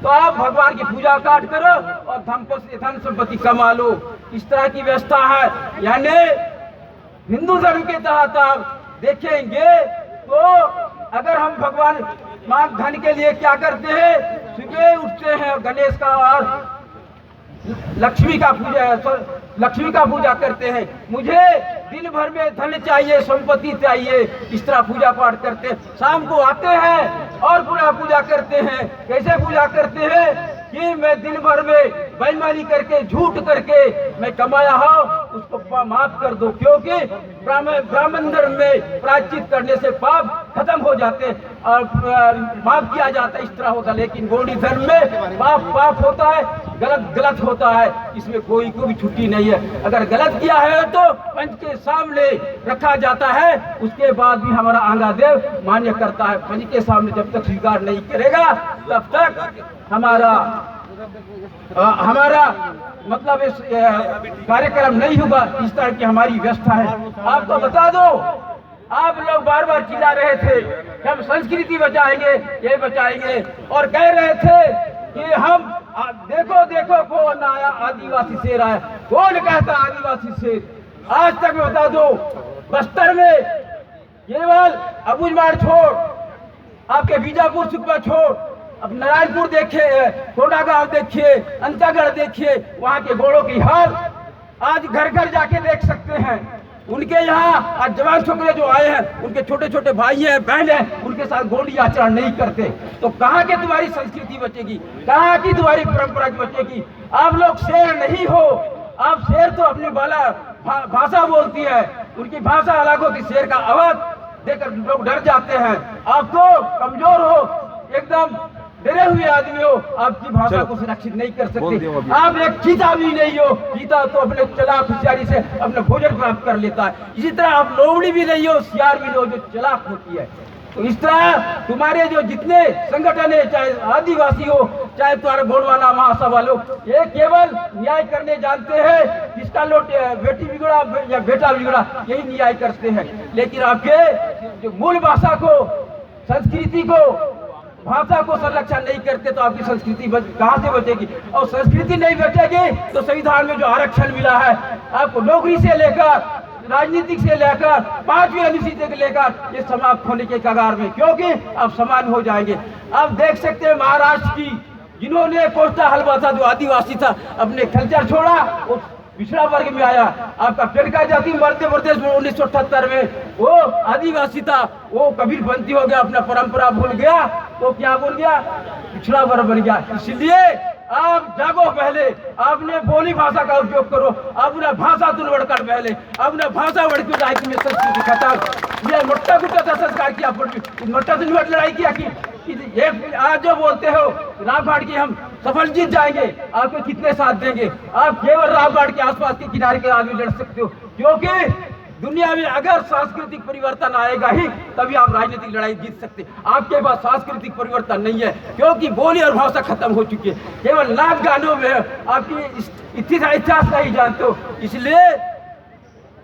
तो आप भगवान की पूजा पाठ करो और धन संपत्ति कमा लो। इस तरह की व्यवस्था है। यानी हिंदू धर्म के तहत आप देखेंगे तो अगर हम भगवान मां धन के लिए क्या करते हैं, सुबह उठते हैं गणेश का और लक्ष्मी का पूजा करते हैं। मुझे दिन भर में धन चाहिए, संपत्ति चाहिए, इस तरह पूजा पाठ करते हैं। शाम को आते हैं और पूजा करते हैं। कैसे पूजा करते हैं कि मैं दिन भर में बेईमानी करके झूठ करके मैं कमाया हूं, उसको माफ कर दो, क्योंकि ब्राह्मण धर्म में प्रायश्चित करने से पाप खत्म हो जाते और माफ किया जाता है, इस तरह होता है। लेकिन गौड़ी धर्म में पाप होता है, गलत होता है, इसमें कोई भी छुट्टी नहीं है। अगर गलत किया है तो पंच के सामने रखा जाता है, उसके बाद भी हमारा आंगा देव मान्य करता है। पंच के सामने जब तक स्वीकार नहीं करेगा तब तक हमारा मतलब इस कार्यक्रम नहीं होगा। इस तरह की हमारी व्यवस्था है। आपको बता दो, आप लोग बार बार चिल्ला रहे थे कि हम संस्कृति बचाएंगे, ये बचाएंगे, और कह रहे थे कि हम देखो कौन आया, आदिवासी शेर आया। कौन कहता आदिवासी शेर? आज तक बता दो, बस्तर में केवल अबूझमाड़ छोड़, आपके बीजापुर सुकमा छोड़, अब नारायणपुर देखिए, कोंडागांव देखिए, अंतागढ़ देखिए, वहाँ के घोड़ों की हाल आज घर घर जाके देख सकते हैं। उनके यहाँ आज जवान छोकरे जो आए हैं, उनके छोटे छोटे भाई हैं, बहन हैं, उनके साथ घोड़ी आचरण नहीं करते। तो कहाँ की तुम्हारी संस्कृति बचेगी, कहाँ की तुम्हारी परंपरा बचेगी? आप लोग शेर नहीं हो। आप शेर तो अपनी भाषा बोलती है, उनकी भाषा अलग होती। शेर का आवाज देकर लोग डर जाते हैं। आप तो कमजोर हो, एकदम डरे हुए आदमी हो, आपकी भाषा को सुरक्षित नहीं कर सकते। आप एक चीता भी नहीं हो। चीता तो अपने चालाक होशियारी से अपना भोजन प्राप्त कर लेता है। इसी तरह आप लोमड़ी भी नहीं हो, सियार भी नहीं हो, जो चालाक होती है। तो इस तरह तुम्हारे जो जितने संगठन है, चाहे आदिवासी हो, चाहे तुम्हारे गोंडवाना महासभा लोग, ये केवल न्याय करने जानते हैं। किसका लोट बेटी बिगड़ा या बेटा बिगड़ा, यही न्याय करते हैं। लेकिन आपके जो मूल भाषा को, संस्कृति को, भाषा को संरक्षण नहीं करते तो आपकी संस्कृति कहाँ से बचेगी? और संस्कृति नहीं बचेगी तो संविधान में जो आरक्षण मिला है आपको, नौकरी से लेकर राजनीतिक से लेकर 5वीं अनुसूची से लेकर, ये समाप्त होने के कगार में, क्योंकि आप समान हो जाएंगे। आप देख सकते हैं महाराष्ट्र की, जिन्होंने कोस्टा हलवा था, जो आदिवासी था, अपने कल्चर छोड़ा, वो पिछड़ा वर्ग में आया। आपका पेड़का जाति मध्य प्रदेश में 1978 में वो आदिवासी था, वो कबीरपंथी हो गया, अपना परंपरा भूल गया, तो क्या बोल गया? पिछड़ा वर्ग बन गया। इसलिए आप जागो, पहले आपने बोली भाषा का उपयोग करो, अपना भाषा तुम बढ़कर पहले अपना भाषा बढ़ के जाए में संस्कृति खत्म। ये मोटा गुट्टा था संस्कार किया, मोटा से लड़ाई किया कि ये आज जो बोलते हो रामघाट की हम सफल जीत जाएंगे, आपको कितने साथ देंगे? आप केवल रामघाट के आसपास के किनारे के आदमी लड़ सकते हो, क्योंकि दुनिया में अगर सांस्कृतिक परिवर्तन आएगा ही तभी आप राजनीतिक लड़ाई जीत सकते। आपके पास सांस्कृतिक परिवर्तन नहीं है, क्योंकि बोली और भाषा खत्म हो चुकी है। केवल नाच गानों में आपकी इतिहास नहीं जानते हो, इसलिए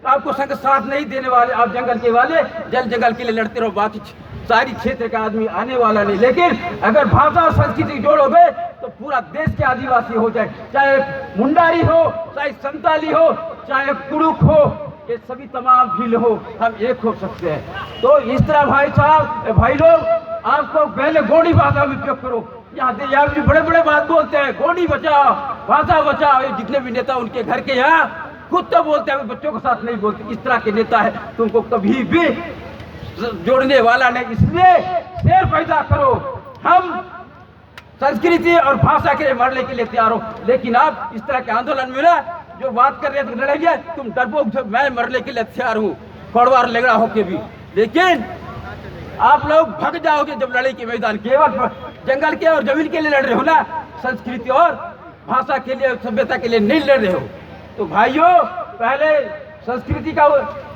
आपको संग साथ नहीं देने वाले। आप जंगल के वाले जंगल के लिए लड़ते रहो, बाकी सारी क्षेत्र का आदमी आने वाला नहीं। लेकिन अगर भाषा और संस्कृति जोड़ोगे तो पूरा देश के आदिवासी हो जाए, चाहे मुंडारी हो, चाहे संताली हो, चाहे कुड़ुक हो, ये सभी तमाम भील हो, हम एक हो सकते हैं। तो इस तरह भाई साहब, भाई लोग, आपको पहले गोंडी भाषा में उपयोग करो। यहाँ भी बड़े बड़े बात बोलते हैं, गोंडी बचाओ, भाषा बचाओ। ये जितने भी नेता उनके घर के यहाँ खुद तो बोलते हैं, बच्चों के साथ नहीं बोलते। इस तरह के नेता है, तुमको कभी भी जोड़ने वाला नहीं। इसलिए शेर पैदा करो। हम संस्कृति और भाषा के लिए मरने के लिए तैयार हो। लेकिन आप इस तरह के आंदोलन में ना जो बात कर रहे हैं, तो लड़ेंगे तुम डरपोक, मैं मरने के लिए तैयार हूँ, खड़वार लेगड़ा होके भी। लेकिन आप लोग भग जाओगे जब लड़ाई के मैदान, केवल जंगल के और जमीन के लिए लड़ रहे हो ना, संस्कृति और भाषा के लिए, सभ्यता के लिए नहीं लड़ रहे हो। तो भाइयों, पहले संस्कृति का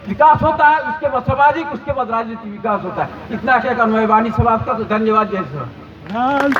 विकास होता है, उसके बाद सामाजिक, उसके बाद राजनीतिक विकास होता है। इतना कहकर मैं वाणी समाप्त कर, तो धन्यवाद। जय श्री राम।